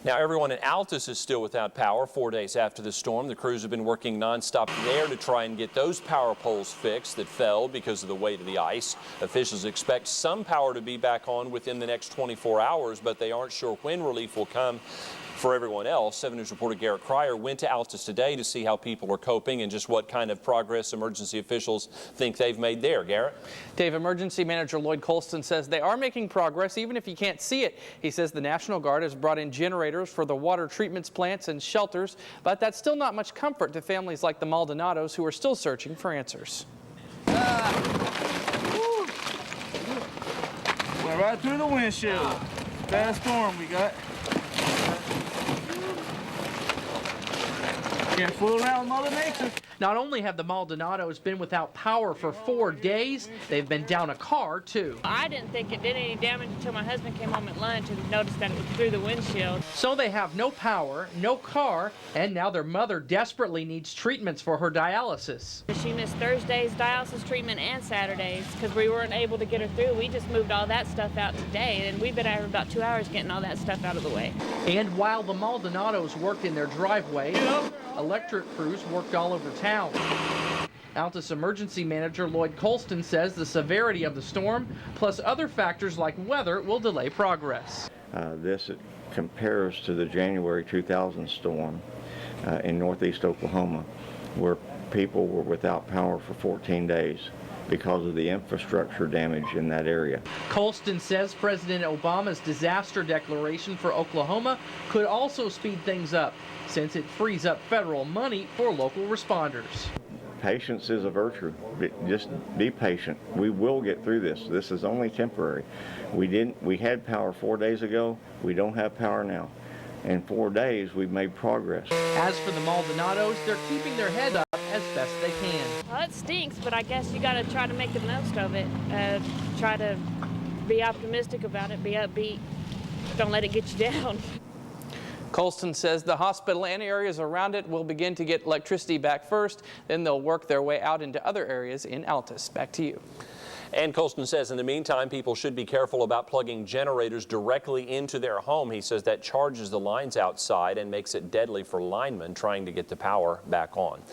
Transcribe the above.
Now, everyone in Altus is still without power 4 days after the storm. The crews have been working nonstop there to try and get those power poles fixed that fell because of the weight of the ice. Officials expect some power to be back on within the next 24 hours, but they aren't sure when relief will come. For everyone else, 7 News reporter Garrett Cryer went to Altus today to see how people are coping and just what kind of progress emergency officials think they've made there. Garrett? Dave, Emergency Manager Lloyd Colston says they are making progress even if you can't see it. He says the National Guard has brought in generators for the water treatment plants and shelters, but that's still not much comfort to families like the Maldonados who are still searching for answers. Went right through the windshield. Bad storm we got. Can't fool around with Mother Nature. Not only have the Maldonados been without power for 4 days, they've been down a car, too. I didn't think it did any damage until my husband came home at lunch and noticed that it was through the windshield. So they have no power, no car, and now their mother desperately needs treatments for her dialysis. She missed Thursday's dialysis treatment and Saturdays because we weren't able to get her through. We just moved all that stuff out today, and we've been out for about 2 hours getting all that stuff out of the way. And while the Maldonados worked in their driveway, electric crews worked all over town. Altus Emergency Manager Lloyd Colston says the severity of the storm, plus other factors like weather, will delay progress. This compares to the January 2000 storm in northeast Oklahoma, where people were without power for 14 days because of the infrastructure damage in that area. Colston says President Obama's disaster declaration for Oklahoma could also speed things up, since it frees up federal money for local responders. Patience is a virtue. Just be patient. We will get through this. This is only temporary. We had power 4 days ago. We don't have power now. In 4 days, we've made progress. As for the Maldonados, they're keeping their head up as best they can. Well, it stinks, but I guess you got to try to make the most of it. Try to be optimistic about it, be upbeat. Don't let it get you down. Colston says the hospital and areas around it will begin to get electricity back first, then they'll work their way out into other areas in Altus. Back to you. And Colston says in the meantime, people should be careful about plugging generators directly into their home. He says that charges the lines outside and makes it deadly for linemen trying to get the power back on.